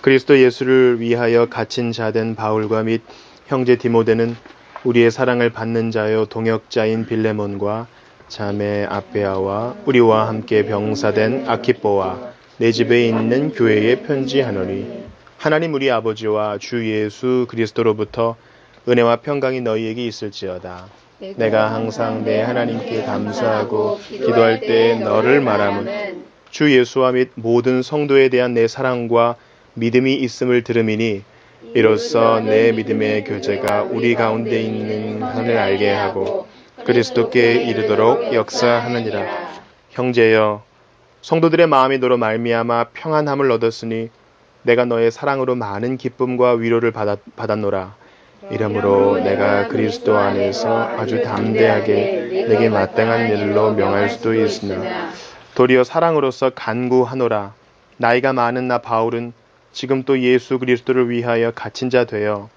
그리스도 예수를 위하여 갇힌 자 된 바울과 및 형제 디모데는 우리의 사랑을 받는 자여 동역자인 빌레몬과 자매 아베아와 우리와 함께 병사된 아키뽀와 내 집에 있는 교회에 편지하노니 하나님 우리 아버지와 주 예수 그리스도로부터 은혜와 평강이 너희에게 있을지어다. 내가 항상 내 하나님께 감사하고 기도할 때에 너를 말하면 주 예수와 및 모든 성도에 대한 내 사랑과 믿음이 있음을 들음이니 이로써 내 믿음의 교제가 우리 가운데 있는 한을 알게 하고 그리스도께 이르도록 역사하느니라. 형제여, 성도들의 마음이 너로 말미암아 평안함을 얻었으니 내가 너의 사랑으로 많은 기쁨과 위로를 받았노라. 이러므로 내가 그리스도 안에서 아주 담대하게 내게 마땅한 일로 명할 수도 있으나 도리어 사랑으로서 간구하노라. 나이가 많은 나 바울은 지금 또 예수 그리스도를 위하여 갇힌 자 되어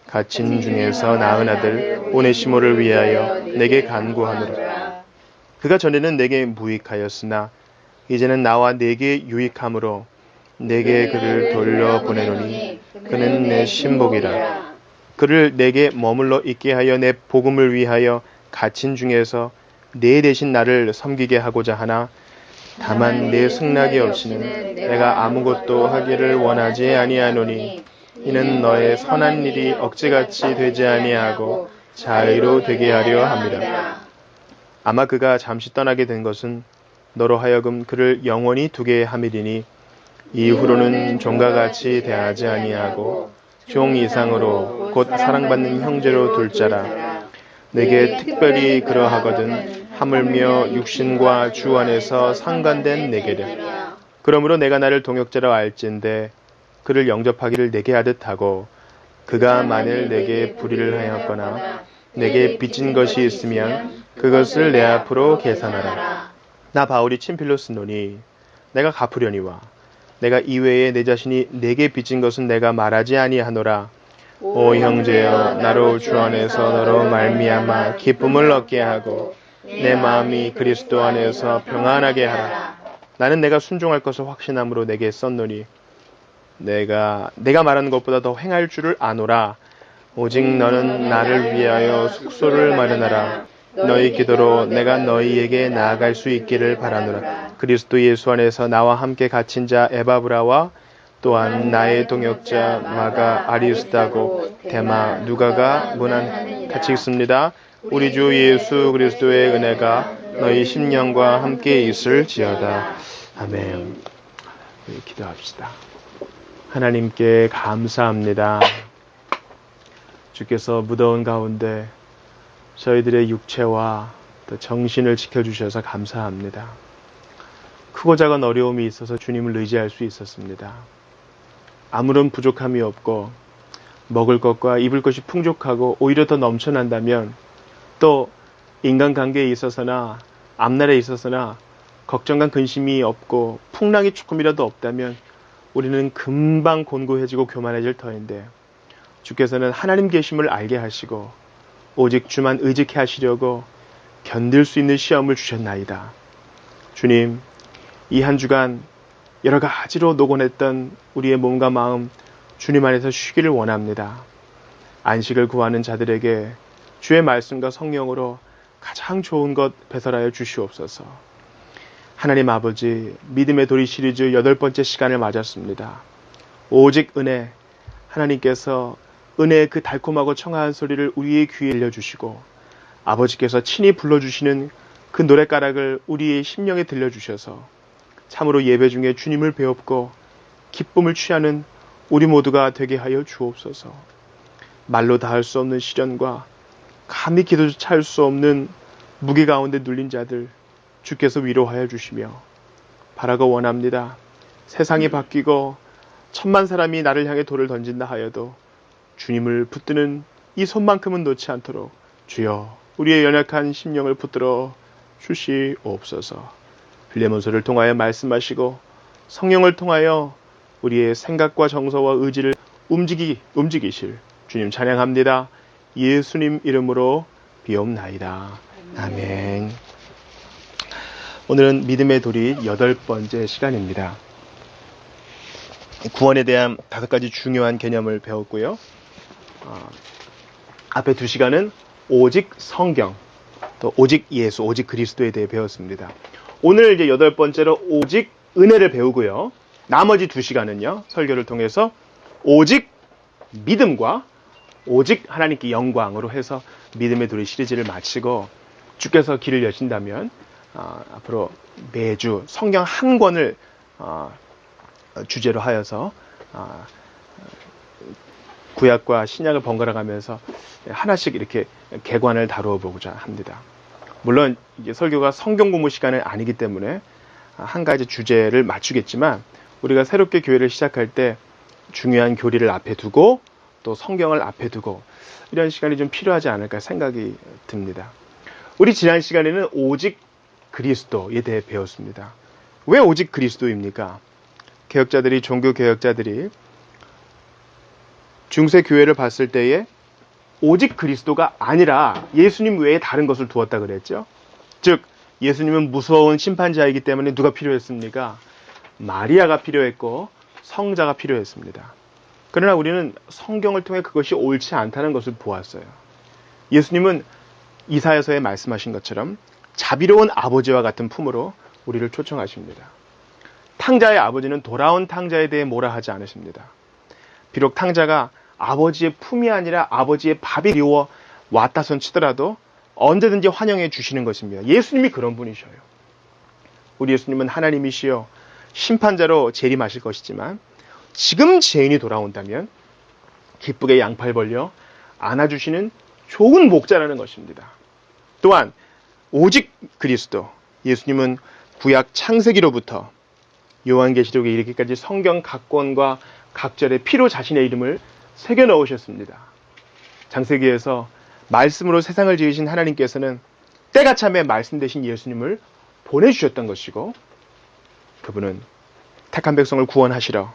갇힌 중에서 낳은 아들 오네시모를 위하여 내게 간구하노라. 그가 전에는 내게 무익하였으나 이제는 나와 내게 유익함으로 내게 그를 돌려보내노니 그는 내 신복이라. 그를 내게 머물러 있게 하여 내 복음을 위하여 갇힌 중에서 내 대신 나를 섬기게 하고자 하나 다만 내 승낙이 없이는 내가 아무것도 하기를 원하지 아니하노니 이는 너의 선한 일이 억지같이 되지 아니하고 자의로 되게 하려 함이라. 아마 그가 잠시 떠나게 된 것은 너로 하여금 그를 영원히 두게 함이리니 이후로는 종과 같이 대하지 아니하고 종 이상으로 곧 사랑받는 형제로 둘 자라. 내게 특별히 그러하거든 하물며 육신과 주 안에서 상관된 내게를. 그러므로 내가 나를 동역자로 알진대 그를 영접하기를 내게 하듯 하고 그가 만일 내게 불의를 하였거나 내게 빚진 것이 있으면 그것을 내 앞으로 계산하라. 나 바울이 친필로 쓰노니 내가 갚으려니와 내가 이외에 내 자신이 내게 빚진 것은 내가 말하지 아니하노라. 오 형제여, 나로 주 안에서 너로 말미암아 기쁨을 얻게 하고 내 마음이 그리스도 안에서 평안하게 하라. 나는 내가 순종할 것을 확신함으로 내게 썼노니 내가 말하는 것보다 더 행할 줄을 아노라. 오직 너는 나를 위하여 숙소를 마련하라. 너희 기도로 내가 너희에게 나아갈 수 있기를 바라노라. 그리스도 예수 안에서 나와 함께 갇힌 자 에바브라와 또한 나의 동역자 마가 아리스다고 데마 누가가 문안 같이 있습니다. 우리 주 예수 그리스도의 은혜가 너희 심령과 함께 있을지어다. 아멘. 기도합시다. 하나님께 감사합니다. 주께서 무더운 가운데 저희들의 육체와 또 정신을 지켜주셔서 감사합니다. 크고 작은 어려움이 있어서 주님을 의지할 수 있었습니다. 아무런 부족함이 없고 먹을 것과 입을 것이 풍족하고 오히려 더 넘쳐난다면 또 인간관계에 있어서나 앞날에 있어서나 걱정과 근심이 없고 풍랑이 조금이라도 없다면 우리는 금방 곤고해지고 교만해질 터인데 주께서는 하나님 계심을 알게 하시고 오직 주만 의지케 하시려고 견딜 수 있는 시험을 주셨나이다. 주님, 이 한 주간 여러 가지로 노곤했던 우리의 몸과 마음 주님 안에서 쉬기를 원합니다. 안식을 구하는 자들에게 주의 말씀과 성령으로 가장 좋은 것 배설하여 주시옵소서. 하나님 아버지, 믿음의 도리 시리즈 8번째 시간을 맞았습니다. 오직 은혜, 하나님께서 은혜의 그 달콤하고 청아한 소리를 우리의 귀에 들려주시고 아버지께서 친히 불러주시는 그 노랫가락을 우리의 심령에 들려주셔서 참으로 예배 중에 주님을 배웁고 기쁨을 취하는 우리 모두가 되게 하여 주옵소서. 말로 다할 수 없는 시련과 감히 기도조차 할 수 없는 무게 가운데 눌린 자들 주께서 위로하여 주시며 바라고 원합니다. 세상이 바뀌고 천만 사람이 나를 향해 돌을 던진다 하여도 주님을 붙드는 이 손만큼은 놓지 않도록 주여 우리의 연약한 심령을 붙들어 주시옵소서. 빌레몬서를 통하여 말씀하시고 성령을 통하여 우리의 생각과 정서와 의지를 움직이실 주님 찬양합니다. 예수님 이름으로 비옵나이다. 아멘. 오늘은 믿음의 도리 8번째 시간입니다. 구원에 대한 5가지 중요한 개념을 배웠고요. 앞에 2시간은 오직 성경, 또 오직 예수, 오직 그리스도에 대해 배웠습니다. 오늘 이제 8번째로 오직 은혜를 배우고요. 나머지 2시간은요, 설교를 통해서 오직 믿음과 오직 하나님께 영광으로 해서 믿음의 도리 시리즈를 마치고, 주께서 길을 여신다면 앞으로 매주 성경 한 권을 주제로 하여서 구약과 신약을 번갈아 가면서 하나씩 이렇게 개관을 다루어 보고자 합니다. 물론 이제 설교가 성경 공부 시간은 아니기 때문에 한 가지 주제를 맞추겠지만, 우리가 새롭게 교회를 시작할 때 중요한 교리를 앞에 두고 또 성경을 앞에 두고 이런 시간이 좀 필요하지 않을까 생각이 듭니다. 우리 지난 시간에는 오직 그리스도에 대해 배웠습니다. 왜 오직 그리스도입니까? 개혁자들이, 종교 개혁자들이 중세 교회를 봤을 때에 오직 그리스도가 아니라 예수님 외에 다른 것을 두었다 그랬죠. 즉, 예수님은 무서운 심판자이기 때문에 누가 필요했습니까? 마리아가 필요했고 성자가 필요했습니다. 그러나 우리는 성경을 통해 그것이 옳지 않다는 것을 보았어요. 예수님은 이사야서에 말씀하신 것처럼 자비로운 아버지와 같은 품으로 우리를 초청하십니다. 탕자의 아버지는 돌아온 탕자에 대해 뭐라 하지 않으십니다. 비록 탕자가 아버지의 품이 아니라 아버지의 밥이 그리워 왔다손 치더라도 언제든지 환영해 주시는 것입니다. 예수님이 그런 분이셔요. 우리 예수님은 하나님이시여 심판자로 재림하실 것이지만, 지금 죄인이 돌아온다면 기쁘게 양팔 벌려 안아주시는 좋은 목자라는 것입니다. 또한 오직 그리스도, 예수님은 구약 창세기로부터 요한계시록에 이르기까지 성경 각 권과 각 절에 피로 자신의 이름을 새겨 넣으셨습니다. 창세기에서 말씀으로 세상을 지으신 하나님께서는 때가 참에 말씀 되신 예수님을 보내주셨던 것이고, 그분은 택한 백성을 구원하시러,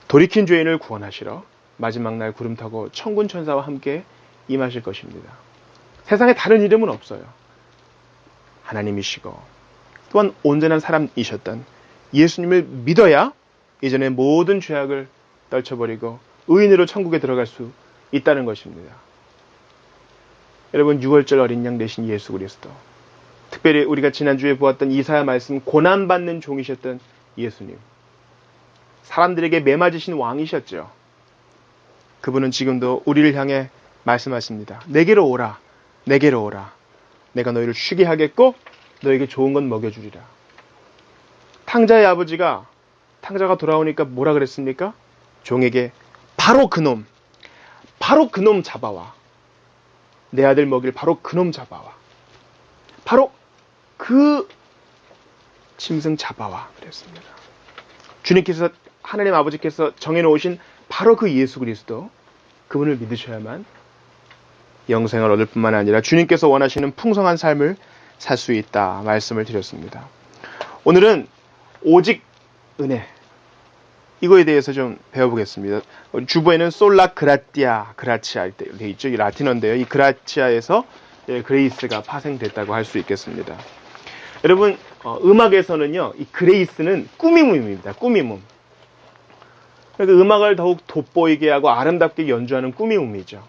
돌이킨 죄인을 구원하시러 마지막 날 구름 타고 천군 천사와 함께 임하실 것입니다. 세상에 다른 이름은 없어요. 하나님이시고 또한 온전한 사람이셨던 예수님을 믿어야 이전의 모든 죄악을 떨쳐버리고 의인으로 천국에 들어갈 수 있다는 것입니다. 여러분, 6월절 어린 양 되신 예수 그리스도, 특별히 우리가 지난주에 보았던 이사야 말씀, 고난받는 종이셨던 예수님, 사람들에게 매맞으신 왕이셨죠. 그분은 지금도 우리를 향해 말씀하십니다. 내게로 오라, 내게로 오라. 내가 너희를 쉬게 하겠고 너에게 좋은 건 먹여주리라. 탕자의 아버지가, 탕자가 돌아오니까 뭐라 그랬습니까? 종에게 바로 그놈 잡아와. 내 아들 먹일 바로 그놈 잡아와. 바로 그 짐승 잡아와 그랬습니다. 주님께서, 하나님 아버지께서 정해놓으신 바로 그 예수 그리스도, 그분을 믿으셔야만 영생을 얻을 뿐만 아니라 주님께서 원하시는 풍성한 삶을 살 수 있다 말씀을 드렸습니다. 오늘은 오직 은혜, 이거에 대해서 좀 배워보겠습니다. 주보에는 솔라 그라티아, 그라치아 되어 있죠. 이 라틴어인데요. 이 그라치아에서 그레이스가 파생됐다고 할 수 있겠습니다. 여러분, 음악에서는요, 이 그레이스는 꾸미움입니다. 꾸미움. 그러니까 음악을 더욱 돋보이게 하고 아름답게 연주하는 꾸미움이죠.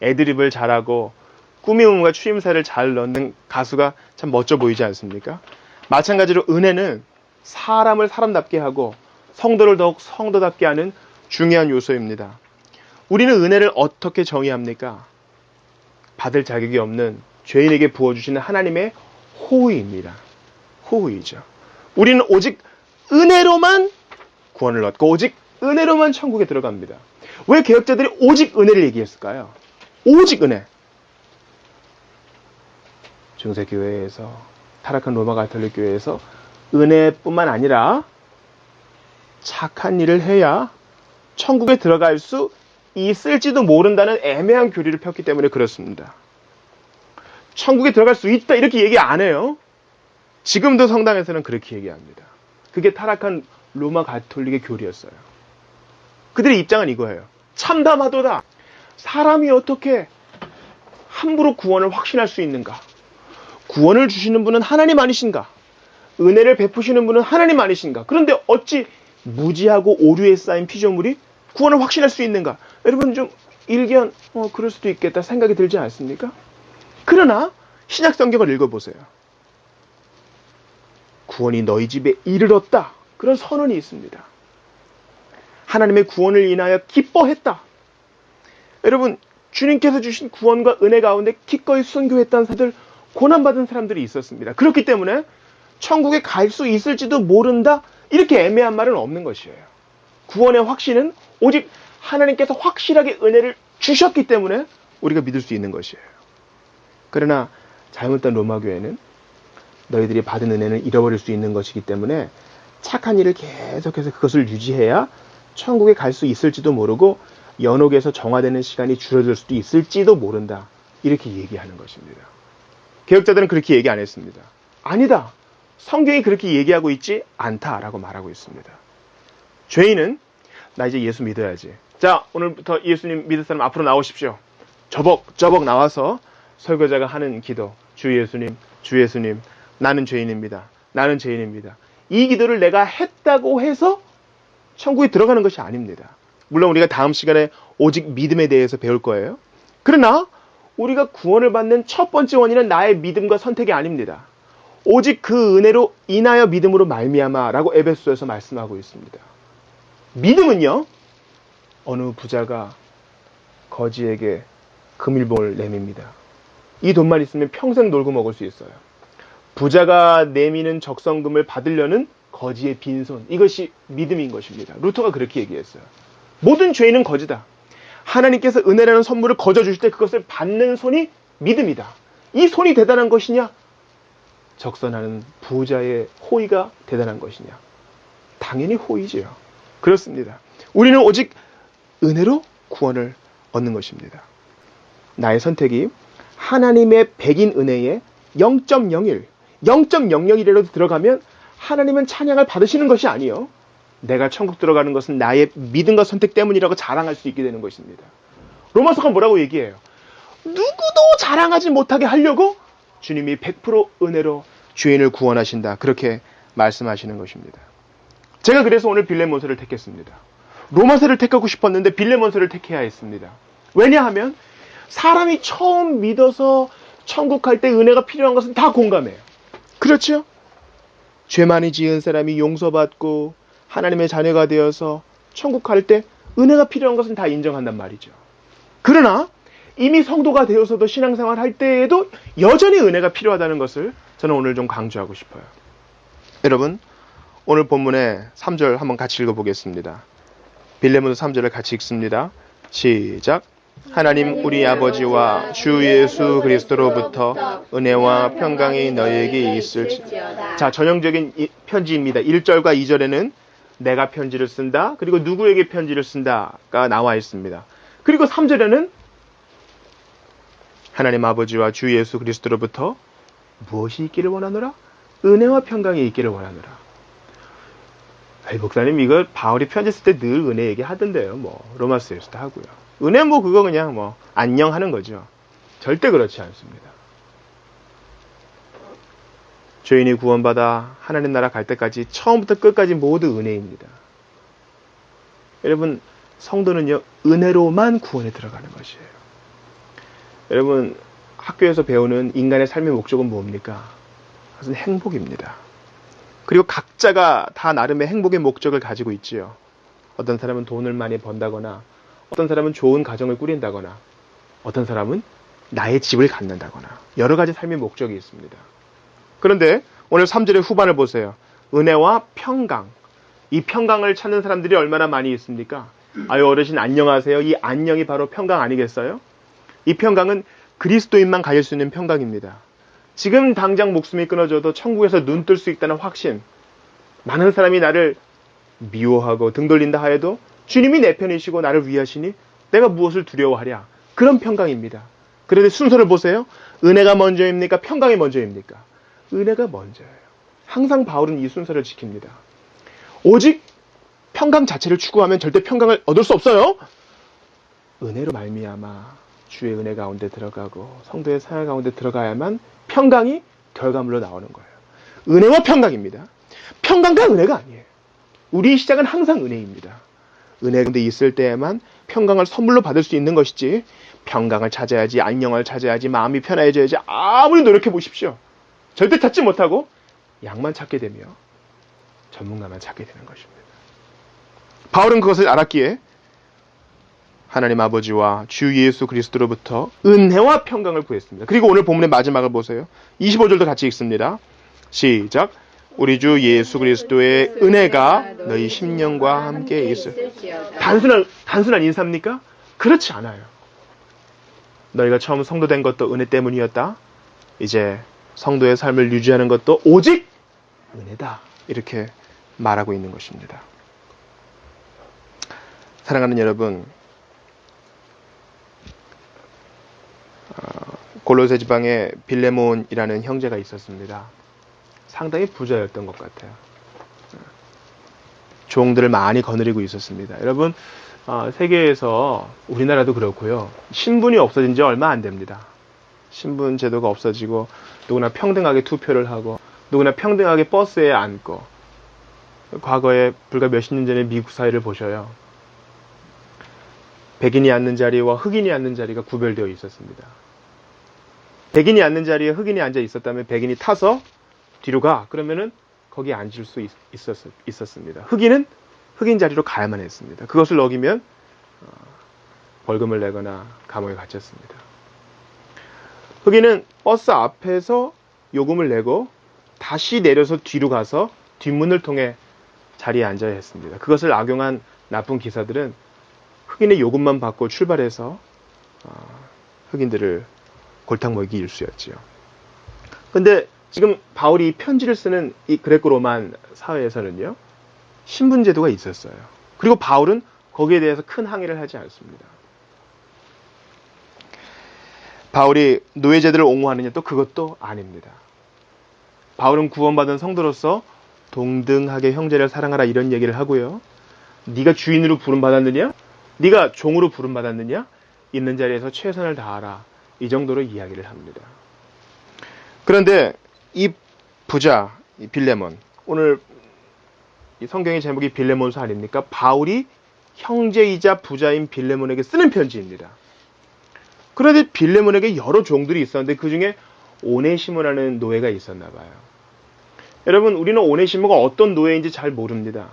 애드립을 잘하고 꾸미움과 추임새를 잘 넣는 가수가 참 멋져 보이지 않습니까? 마찬가지로 은혜는 사람을 사람답게 하고 성도를 더욱 성도답게 하는 중요한 요소입니다. 우리는 은혜를 어떻게 정의합니까? 받을 자격이 없는 죄인에게 부어주시는 하나님의 호의입니다. 호의죠. 우리는 오직 은혜로만 구원을 얻고 오직 은혜로만 천국에 들어갑니다. 왜 개혁자들이 오직 은혜를 얘기했을까요? 오직 은혜. 중세교회에서, 타락한 로마 가톨릭 교회에서 은혜뿐만 아니라 착한 일을 해야 천국에 들어갈 수 있을지도 모른다는 애매한 교리를 폈기 때문에 그렇습니다. 천국에 들어갈 수 있다 이렇게 얘기 안 해요. 지금도 성당에서는 그렇게 얘기합니다. 그게 타락한 로마 가톨릭의 교리였어요. 그들의 입장은 이거예요. 참담하도다. 사람이 어떻게 함부로 구원을 확신할 수 있는가? 구원을 주시는 분은 하나님 아니신가? 은혜를 베푸시는 분은 하나님 아니신가? 그런데 어찌 무지하고 오류에 쌓인 피조물이 구원을 확신할 수 있는가? 여러분 좀 일견 그럴 수도 있겠다 생각이 들지 않습니까? 그러나 신약 성경을 읽어보세요. 구원이 너희 집에 이르렀다. 그런 선언이 있습니다. 하나님의 구원을 인하여 기뻐했다. 여러분 주님께서 주신 구원과 은혜 가운데 기꺼이 순교했던 사람들, 고난받은 사람들이 있었습니다. 그렇기 때문에 천국에 갈 수 있을지도 모른다. 이렇게 애매한 말은 없는 것이에요. 구원의 확신은 오직 하나님께서 확실하게 은혜를 주셨기 때문에 우리가 믿을 수 있는 것이에요. 그러나 잘못된 로마교회는 너희들이 받은 은혜는 잃어버릴 수 있는 것이기 때문에 착한 일을 계속해서 그것을 유지해야 천국에 갈 수 있을지도 모르고 연옥에서 정화되는 시간이 줄어들 수도 있을지도 모른다. 이렇게 얘기하는 것입니다. 개혁자들은 그렇게 얘기 안 했습니다. 아니다. 성경이 그렇게 얘기하고 있지 않다라고 말하고 있습니다. 죄인은 나 이제 예수 믿어야지. 자, 오늘부터 예수님 믿을 사람 앞으로 나오십시오. 저벅 나와서 설교자가 하는 기도. 주 예수님, 나는 죄인입니다. 나는 죄인입니다. 이 기도를 내가 했다고 해서 천국에 들어가는 것이 아닙니다. 물론 우리가 다음 시간에 오직 믿음에 대해서 배울 거예요. 그러나 우리가 구원을 받는 첫 번째 원인은 나의 믿음과 선택이 아닙니다. 오직 그 은혜로 인하여 믿음으로 말미암아라고 에베소에서 말씀하고 있습니다. 믿음은요, 어느 부자가 거지에게 금일봉을 내밉니다. 이 돈만 있으면 평생 놀고 먹을 수 있어요. 부자가 내미는 적성금을 받으려는 거지의 빈손, 이것이 믿음인 것입니다. 루터가 그렇게 얘기했어요. 모든 죄인은 거지다. 하나님께서 은혜라는 선물을 거저 주실 때 그것을 받는 손이 믿음이다. 이 손이 대단한 것이냐? 적선하는 부자의 호의가 대단한 것이냐? 당연히 호의지요. 그렇습니다. 우리는 오직 은혜로 구원을 얻는 것입니다. 나의 선택이 하나님의 백인 은혜에 0.01, 0.00이라도 들어가면 하나님은 찬양을 받으시는 것이 아니요. 내가 천국 들어가는 것은 나의 믿음과 선택 때문이라고 자랑할 수 있게 되는 것입니다. 로마서가 뭐라고 얘기해요? 누구도 자랑하지 못하게 하려고 주님이 100% 은혜로 죄인을 구원하신다. 그렇게 말씀하시는 것입니다. 제가 그래서 오늘 빌레몬서를 택했습니다. 로마서를 택하고 싶었는데 빌레몬서를 택해야 했습니다. 왜냐하면 사람이 처음 믿어서 천국 갈 때 은혜가 필요한 것은 다 공감해요. 그렇죠? 죄 많이 지은 사람이 용서받고 하나님의 자녀가 되어서 천국 갈 때 은혜가 필요한 것은 다 인정한단 말이죠. 그러나 이미 성도가 되어서도 신앙생활 할 때에도 여전히 은혜가 필요하다는 것을 저는 오늘 좀 강조하고 싶어요. 여러분, 오늘 본문의 3절 한번 같이 읽어보겠습니다. 빌레몬서 3절을 같이 읽습니다. 시작. 하나님 우리 아버지와 주 예수 그리스도로부터 은혜와 평강이 너희에게 있을지어다. 자, 전형적인 편지입니다. 1절과 2절에는 내가 편지를 쓴다. 그리고 누구에게 편지를 쓴다가 나와 있습니다. 그리고 3절에는 하나님 아버지와 주 예수 그리스도로부터 무엇이 있기를 원하노라? 은혜와 평강이 있기를 원하노라. 목사님 이거 바울이 편지 쓸 때 늘 은혜 얘기하던데요. 로마서에서도 하고요. 은혜 그거 그냥 안녕하는 거죠. 절대 그렇지 않습니다. 죄인이 구원받아 하나님 나라 갈 때까지 처음부터 끝까지 모두 은혜입니다. 여러분, 성도는요, 은혜로만 구원에 들어가는 것이에요. 여러분, 학교에서 배우는 인간의 삶의 목적은 뭡니까? 그것은 행복입니다. 그리고 각자가 다 나름의 행복의 목적을 가지고 있지요. 어떤 사람은 돈을 많이 번다거나, 어떤 사람은 좋은 가정을 꾸린다거나, 어떤 사람은 나의 집을 갖는다거나, 여러 가지 삶의 목적이 있습니다. 그런데 오늘 3절의 후반을 보세요. 은혜와 평강. 이 평강을 찾는 사람들이 얼마나 많이 있습니까? 아유, 어르신 안녕하세요. 이 안녕이 바로 평강 아니겠어요? 이 평강은 그리스도인만 가질 수 있는 평강입니다. 지금 당장 목숨이 끊어져도 천국에서 눈 뜰 수 있다는 확신. 많은 사람이 나를 미워하고 등 돌린다 하여도 주님이 내 편이시고 나를 위하시니 내가 무엇을 두려워하랴. 그런 평강입니다. 그런데 순서를 보세요. 은혜가 먼저입니까? 평강이 먼저입니까? 은혜가 먼저예요. 항상 바울은 이 순서를 지킵니다. 오직 평강 자체를 추구하면 절대 평강을 얻을 수 없어요. 은혜로 말미암아 주의 은혜 가운데 들어가고 성도의 사랑 가운데 들어가야만 평강이 결과물로 나오는 거예요. 은혜와 평강입니다. 평강과 은혜가 아니에요. 우리의 시작은 항상 은혜입니다. 은혜 가운데 있을 때에만 평강을 선물로 받을 수 있는 것이지, 평강을 찾아야지, 안녕을 찾아야지, 마음이 편해져야지 아무리 노력해 보십시오. 절대 찾지 못하고 약만 찾게 되며 전문가만 찾게 되는 것입니다. 바울은 그것을 알았기에 하나님 아버지와 주 예수 그리스도로부터 은혜와 평강을 구했습니다. 그리고 오늘 본문의 마지막을 보세요. 25절도 같이 읽습니다. 시작. 우리 주 예수 그리스도의 은혜가 너희 심령과 함께 있을. 단순한 인사입니까? 그렇지 않아요. 너희가 처음 성도된 것도 은혜 때문이었다. 이제 성도의 삶을 유지하는 것도 오직 은혜다. 이렇게 말하고 있는 것입니다. 사랑하는 여러분, 골로새 지방에 빌레몬이라는 형제가 있었습니다. 상당히 부자였던 것 같아요. 종들을 많이 거느리고 있었습니다. 여러분, 세계에서 우리나라도 그렇고요. 신분이 없어진 지 얼마 안 됩니다. 신분 제도가 없어지고 누구나 평등하게 투표를 하고 누구나 평등하게 버스에 앉고, 과거에 불과 몇십 년 전에 미국 사회를 보셔요. 백인이 앉는 자리와 흑인이 앉는 자리가 구별되어 있었습니다. 백인이 앉는 자리에 흑인이 앉아 있었다면 백인이 타서 뒤로 가. 그러면은 거기에 앉을 수 있었습니다. 흑인은 흑인 자리로 가야만 했습니다. 그것을 어기면 벌금을 내거나 감옥에 갇혔습니다. 흑인은 버스 앞에서 요금을 내고 다시 내려서 뒤로 가서 뒷문을 통해 자리에 앉아야 했습니다. 그것을 악용한 나쁜 기사들은 흑인의 요금만 받고 출발해서 흑인들을 골탕 먹이기 일쑤였지요. 근데 지금 바울이 편지를 쓰는 이 그레코 로만 사회에서는요, 신분제도가 있었어요. 그리고 바울은 거기에 대해서 큰 항의를 하지 않습니다. 바울이 노예제도를 옹호하느냐, 또 그것도 아닙니다. 바울은 구원받은 성도로서 동등하게 형제를 사랑하라 이런 얘기를 하고요. 네가 주인으로 부름받았느냐? 네가 종으로 부름받았느냐? 있는 자리에서 최선을 다하라. 이 정도로 이야기를 합니다. 그런데 이 부자, 이 빌레몬, 오늘 이 성경의 제목이 빌레몬서 아닙니까? 바울이 형제이자 부자인 빌레몬에게 쓰는 편지입니다. 그런데 빌레몬에게 여러 종들이 있었는데 그 중에 오네시모라는 노예가 있었나 봐요. 여러분, 우리는 오네시모가 어떤 노예인지 잘 모릅니다.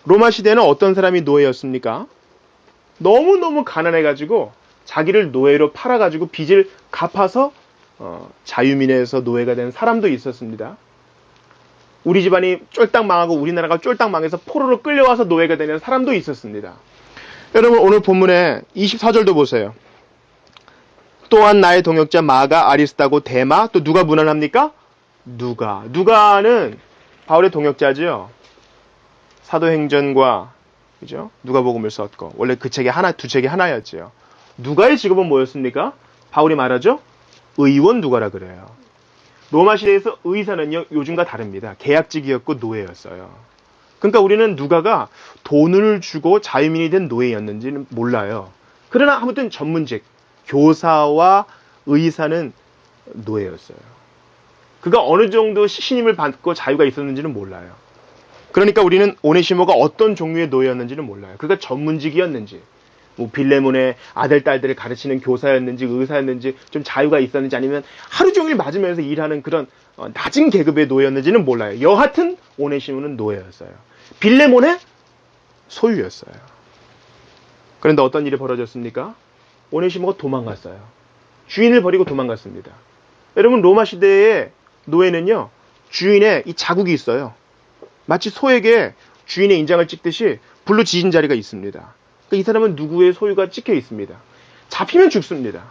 로마 시대에는 어떤 사람이 노예였습니까? 너무너무 가난해가지고 자기를 노예로 팔아가지고 빚을 갚아서 자유민에서 노예가 된 사람도 있었습니다. 우리 집안이 쫄딱 망하고 우리나라가 쫄딱 망해서 포로로 끌려와서 노예가 되는 사람도 있었습니다. 여러분, 오늘 본문에 24절도 보세요. 또한 나의 동역자 마가, 아리스타고, 데마, 또 누가 문안합니까? 누가는 바울의 동역자죠. 사도행전과 그죠? 누가복음을 썼고, 원래 그 책이 두 책이 하나였지요. 누가의 직업은 뭐였습니까? 바울이 말하죠. 의원 누가라 그래요. 로마 시대에서 의사는요, 요즘과 다릅니다. 계약직이었고 노예였어요. 그러니까 우리는 누가가 돈을 주고 자유민이 된 노예였는지는 몰라요. 그러나 아무튼 전문직, 교사와 의사는 노예였어요. 그가 어느 정도 신임을 받고 자유가 있었는지는 몰라요. 그러니까 우리는 오네시모가 어떤 종류의 노예였는지는 몰라요. 그가 전문직이었는지, 뭐 빌레몬의 아들, 딸들을 가르치는 교사였는지, 의사였는지, 좀 자유가 있었는지, 아니면 하루 종일 맞으면서 일하는 그런 낮은 계급의 노예였는지는 몰라요. 여하튼 오네시모는 노예였어요. 빌레몬의 소유였어요. 그런데 어떤 일이 벌어졌습니까? 오네시모가 도망갔어요. 주인을 버리고 도망갔습니다. 여러분, 로마 시대의 노예는요, 주인의 이 자국이 있어요. 마치 소에게 주인의 인장을 찍듯이 불로 지진 자리가 있습니다. 그러니까 이 사람은 누구의 소유가 찍혀 있습니다. 잡히면 죽습니다.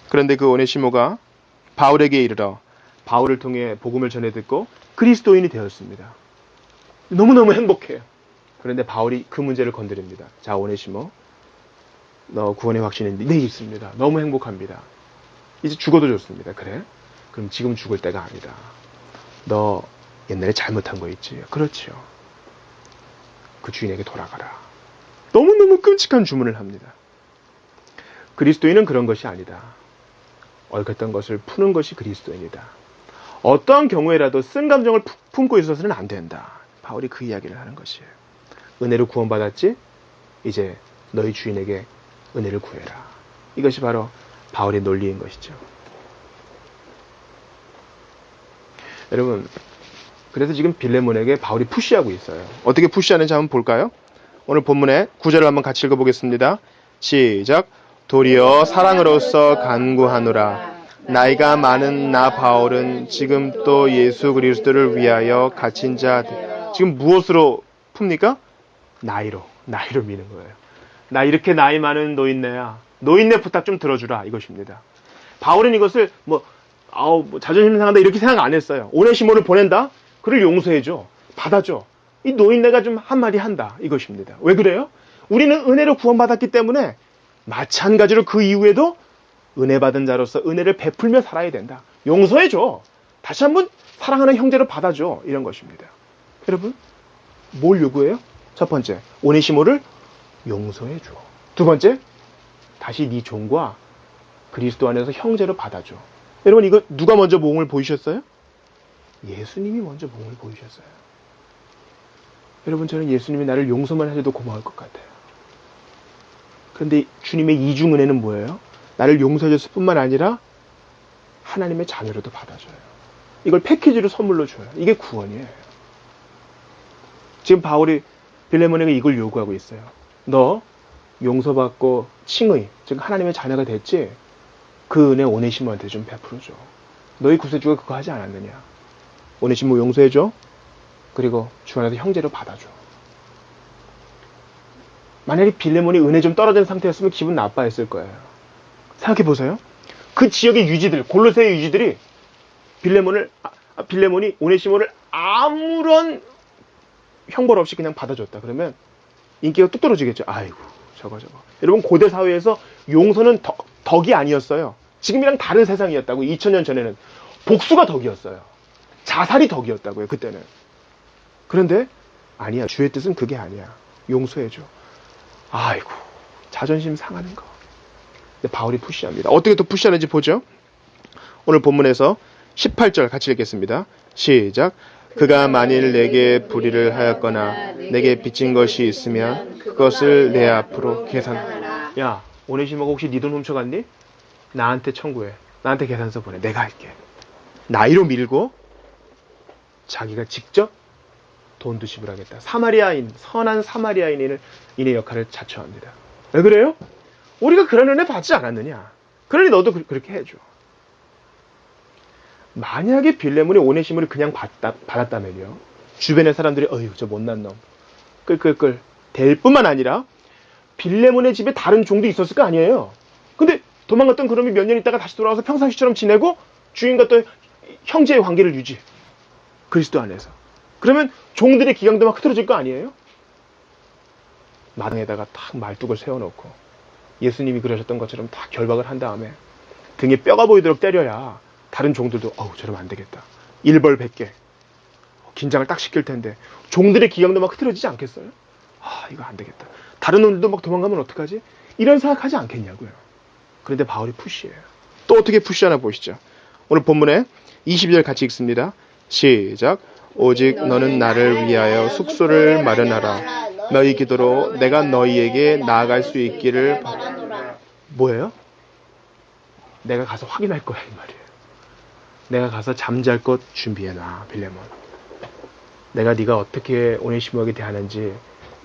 그런데 그 오네시모가 바울에게 이르러 바울을 통해 복음을 전해 듣고 그리스도인이 되었습니다. 너무너무 행복해요. 그런데 바울이 그 문제를 건드립니다. 자, 오네시모, 너 구원의 확신이 네 있습니다. 너무 행복합니다. 이제 죽어도 좋습니다. 그래? 그럼 지금 죽을 때가 아니다. 너 옛날에 잘못한 거 있지? 그렇지요. 그 주인에게 돌아가라. 너무너무 끔찍한 주문을 합니다. 그리스도인은 그런 것이 아니다. 얽혔던 것을 푸는 것이 그리스도인이다. 어떠한 경우에라도 쓴 감정을 품고 있어서는 안 된다. 바울이 그 이야기를 하는 것이에요. 은혜로 구원받았지? 이제 너희 주인에게 은혜를 구해라. 이것이 바로 바울의 논리인 것이죠. 여러분, 그래서 지금 빌레몬에게 바울이 푸시하고 있어요. 어떻게 푸시하는지 한번 볼까요? 오늘 본문의 9절을 한번 같이 읽어보겠습니다. 시작. 도리어 사랑으로서 간구하노라. 나이가 많은 나 바울은 지금 또 예수 그리스도를 위하여 갇힌 자. 지금 무엇으로 풉니까? 나이로 미는 거예요. 나 이렇게 나이 많은 노인네야. 노인네 부탁 좀 들어주라 이것입니다. 바울은 이것을 자존심 상한다 이렇게 생각 안 했어요. 오네시모를 보낸다? 그를 용서해줘. 받아줘. 이 노인네가 좀 한마디 한다 이것입니다. 왜 그래요? 우리는 은혜로 구원받았기 때문에 마찬가지로 그 이후에도 은혜 받은 자로서 은혜를 베풀며 살아야 된다. 용서해줘. 다시 한번 사랑하는 형제로 받아줘. 이런 것입니다. 여러분, 뭘 요구해요? 첫 번째, 오네시모를 용서해줘. 두 번째, 다시 네 종과 그리스도 안에서 형제로 받아줘. 여러분, 이거 누가 먼저 모험을 보이셨어요? 예수님이 먼저 모험을 보이셨어요. 여러분, 저는 예수님이 나를 용서만 해줘도 고마울 것 같아요. 그런데 주님의 이중 은혜는 뭐예요? 나를 용서해줬을 뿐만 아니라 하나님의 자녀로도 받아줘요. 이걸 패키지로 선물로 줘요. 이게 구원이에요. 지금 바울이 빌레몬에게 이걸 요구하고 있어요. 너 용서받고 칭의, 즉 하나님의 자녀가 됐지? 그 은혜 오네시모한테 좀 베풀어줘. 너희 구세주가 그거 하지 않았느냐? 오네시모 용서해줘. 그리고 주 안에서 형제로 받아줘. 만약에 빌레몬이 은혜 좀 떨어진 상태였으면 기분 나빠했을 거예요. 생각해보세요. 그 지역의 유지들, 골로새의 유지들이 빌레몬이 오네시모를 아무런 형벌 없이 그냥 받아줬다. 그러면 인기가 뚝 떨어지겠죠. 아이고, 저거. 여러분, 고대 사회에서 용서는 덕이 아니었어요. 지금이랑 다른 세상이었다고. 2000년 전에는 복수가 덕이었어요. 자살이 덕이었다고요, 그때는. 그런데 아니야. 주의 뜻은 그게 아니야. 용서해줘. 아이고, 자존심 상하는 거. 근데 바울이 푸시합니다. 어떻게 또 푸시하는지 보죠. 오늘 본문에서 18절 같이 읽겠습니다. 시작. 그가 만일 내게 불의를 하였거나 내게 빚진 것이 있으면 그것을 내 앞으로 계산. 야, 오네시모가 혹시 네 돈 훔쳐갔니? 나한테 청구해. 나한테 계산서 보내. 내가 할게. 나이로 밀고 자기가 직접 돈도 지불하겠다. 선한 사마리아인의 역할을 자처합니다. 왜 그래요? 우리가 그런 은혜 받지 않았느냐? 그러니 너도 그렇게 해줘. 만약에 빌레몬이 오네시모를 그냥 받았다면요. 주변의 사람들이 어휴, 저 못난 놈. 끌끌끌 될 뿐만 아니라 빌레몬의 집에 다른 종도 있었을 거 아니에요. 근데 도망갔던 그놈이 몇 년 있다가 다시 돌아와서 평상시처럼 지내고 주인과 또 형제의 관계를 유지. 그리스도 안에서. 그러면 종들의 기강도 막 흐트러질 거 아니에요? 마당에다가 딱 말뚝을 세워놓고 예수님이 그러셨던 것처럼 다 결박을 한 다음에 등에 뼈가 보이도록 때려야 다른 종들도 저러면 안 되겠다. 일벌백계. 긴장을 딱 시킬 텐데 종들의 기강도 막 흐트러지지 않겠어요? 이거 안 되겠다. 다른 놈들도 막 도망가면 어떡하지? 이런 생각하지 않겠냐고요. 그런데 바울이 푸시해요. 또 어떻게 푸시하나 보시죠. 오늘 본문에 22절 같이 읽습니다. 시작. 오직 너는 나를 위하여 숙소를 마련하라. 너희 기도로 내가 너희에게 나아갈 수 있기를 바라노라. 뭐예요? 내가 가서 확인할 거야 이 말이에요. 내가 가서 잠잘 곳 준비해놔 빌레몬. 내가 네가 어떻게 오네시모에게 대하는지,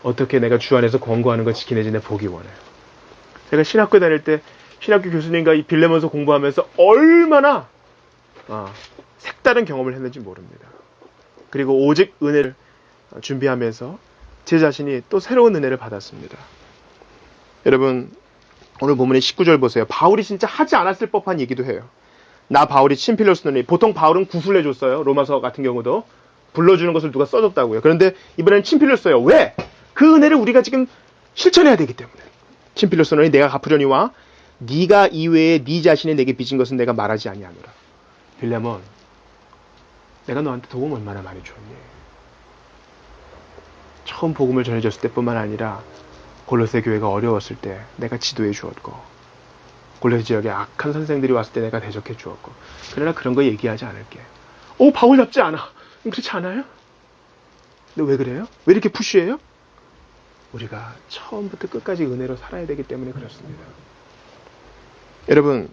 어떻게 내가 주 안에서 권고하는 걸 지키는지 내가 보기 원해요. 제가 신학교 다닐 때 신학교 교수님과 이 빌레몬서 공부하면서 얼마나 색다른 경험을 했는지 모릅니다. 그리고 오직 은혜를 준비하면서 제 자신이 또 새로운 은혜를 받았습니다. 여러분, 오늘 본문의 19절 보세요. 바울이 진짜 하지 않았을 법한 얘기도 해요. 나 바울이 친필로스노니, 보통 바울은 구슬 내줬어요. 로마서 같은 경우도 불러주는 것을 누가 써줬다고요. 그런데 이번에는 친필로 써요. 왜? 그 은혜를 우리가 지금 실천해야 되기 때문에. 친필로스노니 내가 갚으려니와 네가 이외에 네 자신이 내게 빚은 것은 내가 말하지 아니하노라. 빌레몬, 내가 너한테 도움 얼마나 많이 줬니? 처음 복음을 전해줬을 때뿐만 아니라 골로새 교회가 어려웠을 때 내가 지도해 주었고, 골로새 지역에 악한 선생들이 왔을 때 내가 대적해 주었고. 그러나 그런 거 얘기하지 않을게. 바울 답지 않아. 그렇지 않아요? 근데 왜 그래요? 왜 이렇게 푸시해요? 우리가 처음부터 끝까지 은혜로 살아야 되기 때문에 그렇습니다. 여러분,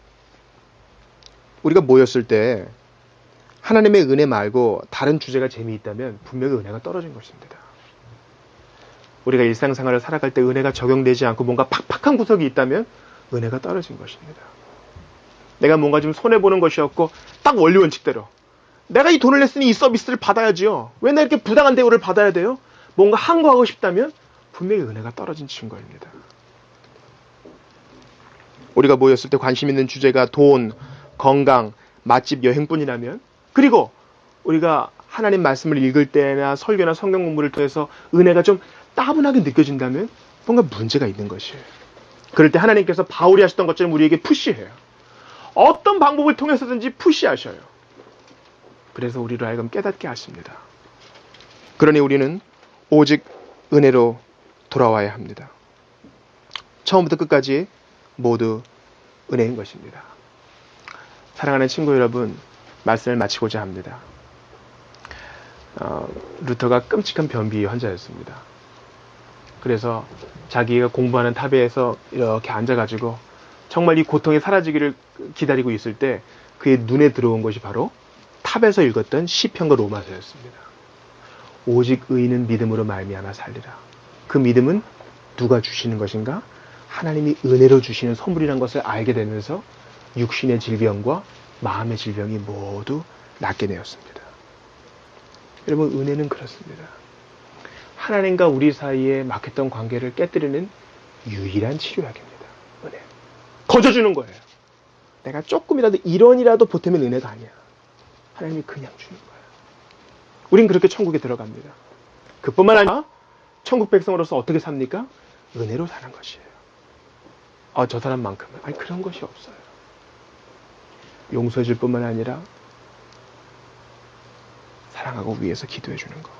우리가 모였을 때 하나님의 은혜 말고 다른 주제가 재미있다면 분명히 은혜가 떨어진 것입니다. 우리가 일상생활을 살아갈 때 은혜가 적용되지 않고 뭔가 팍팍한 구석이 있다면 은혜가 떨어진 것입니다. 내가 뭔가 좀 손해보는 것이었고 딱 원리 원칙대로 내가 이 돈을 냈으니 이 서비스를 받아야지요. 왜 나 이렇게 부당한 대우를 받아야 돼요? 뭔가 항거하고 싶다면 분명히 은혜가 떨어진 증거입니다. 우리가 모였을 때 관심 있는 주제가 돈, 건강, 맛집, 여행뿐이라면, 그리고 우리가 하나님 말씀을 읽을 때나 설교나 성경 공부를 통해서 은혜가 좀 따분하게 느껴진다면 뭔가 문제가 있는 것이에요. 그럴 때 하나님께서 바울이 하셨던 것처럼 우리에게 푸시해요. 어떤 방법을 통해서든지 푸시하셔요. 그래서 우리로 하여금 깨닫게 하십니다. 그러니 우리는 오직 은혜로 돌아와야 합니다. 처음부터 끝까지 모두 은혜인 것입니다. 사랑하는 친구 여러분, 말씀을 마치고자 합니다. 루터가 끔찍한 변비 환자였습니다. 그래서 자기가 공부하는 탑에서 이렇게 앉아가지고 정말 이 고통이 사라지기를 기다리고 있을 때 그의 눈에 들어온 것이 바로 탑에서 읽었던 시편과 로마서였습니다. 오직 의인은 믿음으로 말미암아 살리라. 그 믿음은 누가 주시는 것인가? 하나님이 은혜로 주시는 선물이라는 것을 알게 되면서 육신의 질병과 마음의 질병이 모두 낫게 되었습니다. 여러분, 은혜는 그렇습니다. 하나님과 우리 사이에 막혔던 관계를 깨뜨리는 유일한 치료약입니다. 은혜. 거저주는 거예요. 내가 조금이라도 1원이라도 보태면 은혜가 아니야. 하나님이 그냥 주는 거예요. 우린 그렇게 천국에 들어갑니다. 그뿐만 아니라 천국 백성으로서 어떻게 삽니까? 은혜로 사는 것이에요. 저 사람만큼은. 아니, 그런 것이 없어요. 용서해 줄 뿐만 아니라 사랑하고 위해서 기도해 주는 거.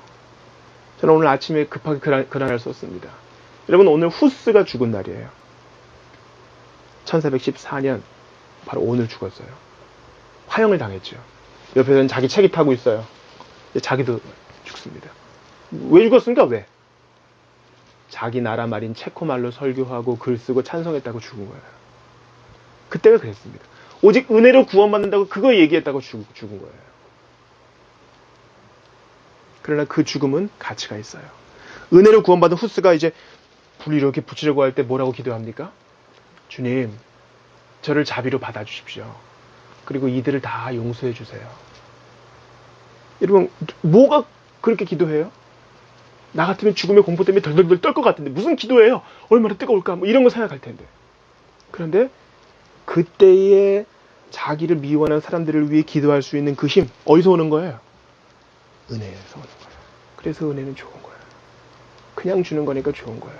저는 오늘 아침에 급하게 근황을 썼습니다. 여러분, 오늘 후스가 죽은 날이에요. 1414년 바로 오늘 죽었어요. 화형을 당했죠. 옆에서는 자기 책이 타고 있어요. 자기도 죽습니다. 왜 죽었습니까? 왜? 자기 나라 말인 체코말로 설교하고 글 쓰고 찬송했다고 죽은 거예요. 그때가 그랬습니다. 오직 은혜로 구원받는다고 그거 얘기했다고 죽은 거예요. 그러나 그 죽음은 가치가 있어요. 은혜로 구원받은 후스가 이제 불 이렇게 붙이려고 할 때 뭐라고 기도합니까? 주님, 저를 자비로 받아주십시오. 그리고 이들을 다 용서해 주세요. 여러분, 뭐가 그렇게 기도해요? 나 같으면 죽음의 공포 때문에 덜덜덜 떨 것 같은데 무슨 기도예요? 얼마나 뜨거울까? 뭐 이런 거 생각할 텐데. 그런데 그때에 자기를 미워하는 사람들을 위해 기도할 수 있는 그 힘, 어디서 오는 거예요? 은혜에서 오는 거예요. 그래서 은혜는 좋은 거예요. 그냥 주는 거니까 좋은 거예요.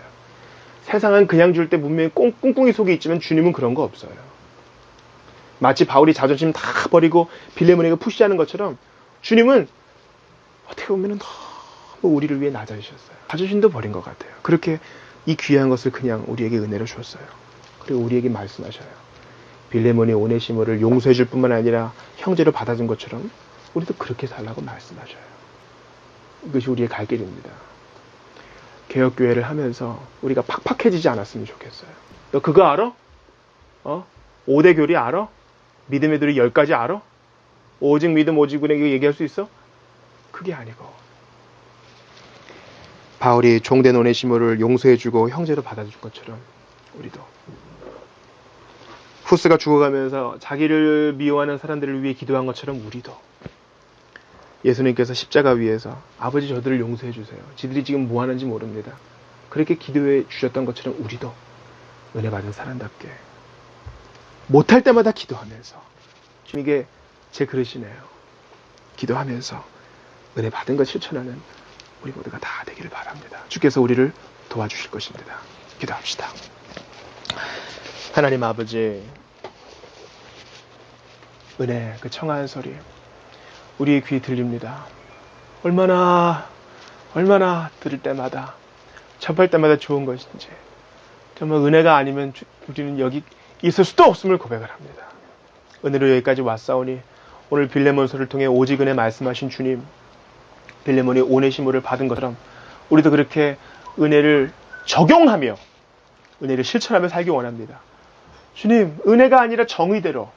세상은 그냥 줄 때 분명히 꿍꿍이 속에 있지만 주님은 그런 거 없어요. 마치 바울이 자존심 다 버리고 빌레몬에게 푸시하는 것처럼 주님은 어떻게 보면 너무 우리를 위해 낮아지셨어요. 자존심도 버린 것 같아요. 그렇게 이 귀한 것을 그냥 우리에게 은혜로 주었어요. 그리고 우리에게 말씀하셔요. 빌레몬이 오네시모를 용서해 줄 뿐만 아니라 형제로 받아준 것처럼 우리도 그렇게 살라고 말씀하셔요. 이것이 우리의 갈 길입니다. 개혁교회를 하면서 우리가 팍팍해지지 않았으면 좋겠어요. 너 그거 알아? 5대 교리 알아? 믿음의 도리 10가지 알아? 오직 믿음 오직 은혜 얘기할 수 있어? 그게 아니고 바울이 종된 오네시모를 용서해주고 형제로 받아준 것처럼 우리도 후스가 죽어가면서 자기를 미워하는 사람들을 위해 기도한 것처럼 우리도 예수님께서 십자가 위에서 아버지 저들을 용서해 주세요. 지들이 지금 뭐 하는지 모릅니다. 그렇게 기도해 주셨던 것처럼 우리도 은혜 받은 사람답게 못할 때마다 기도하면서 지금 이게 제 그릇이네요. 기도하면서 은혜 받은 것 실천하는 우리 모두가 다 되기를 바랍니다. 주께서 우리를 도와주실 것입니다. 기도합시다. 하나님 아버지, 은혜 그 청아한 소리 우리의 귀에 들립니다. 얼마나 들을 때마다 접할 때마다 좋은 것인지 정말 은혜가 아니면 우리는 여기 있을 수도 없음을 고백을 합니다. 은혜로 여기까지 왔사오니 오늘 빌레몬서를 통해 오직 은혜 말씀하신 주님, 빌레몬이 오네시모를 받은 것처럼 우리도 그렇게 은혜를 적용하며 은혜를 실천하며 살기 원합니다. 주님, 은혜가 아니라 정의대로,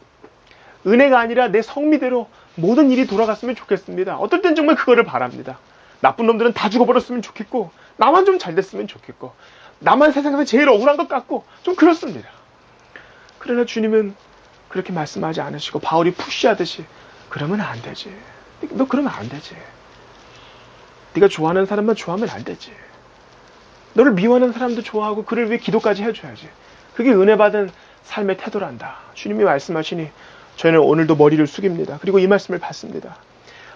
은혜가 아니라 내 성미대로 모든 일이 돌아갔으면 좋겠습니다. 어떨 땐 정말 그거를 바랍니다. 나쁜 놈들은 다 죽어버렸으면 좋겠고, 나만 좀 잘 됐으면 좋겠고, 나만 세상에서 제일 억울한 것 같고, 좀 그렇습니다. 그러나 주님은 그렇게 말씀하지 않으시고 바울이 푸시하듯이 그러면 안 되지. 너 그러면 안 되지. 네가 좋아하는 사람만 좋아하면 안 되지. 너를 미워하는 사람도 좋아하고 그를 위해 기도까지 해줘야지. 그게 은혜 받은 삶의 태도란다. 주님이 말씀하시니 저희는 오늘도 머리를 숙입니다. 그리고 이 말씀을 받습니다.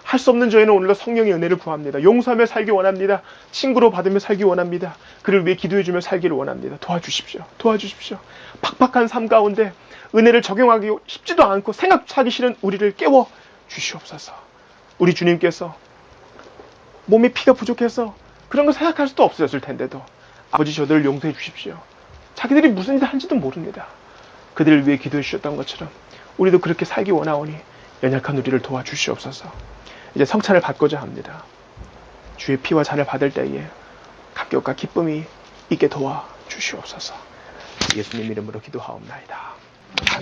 할 수 없는 저희는 오늘도 성령의 은혜를 구합니다. 용서하며 살기 원합니다. 친구로 받으며 살기 원합니다. 그를 위해 기도해주며 살기를 원합니다. 도와주십시오. 도와주십시오. 팍팍한 삶 가운데 은혜를 적용하기 쉽지도 않고 생각하기 싫은 우리를 깨워 주시옵소서. 우리 주님께서 몸에 피가 부족해서 그런 거 생각할 수도 없으셨을 텐데도 아버지 저들을 용서해 주십시오. 자기들이 무슨 일을 한지도 모릅니다. 그들을 위해 기도해 주셨던 것처럼 우리도 그렇게 살기 원하오니 연약한 우리를 도와주시옵소서. 이제 성찬을 받고자 합니다. 주의 피와 잔을 받을 때에 감격과 기쁨이 있게 도와주시옵소서. 예수님 이름으로 기도하옵나이다. 아멘.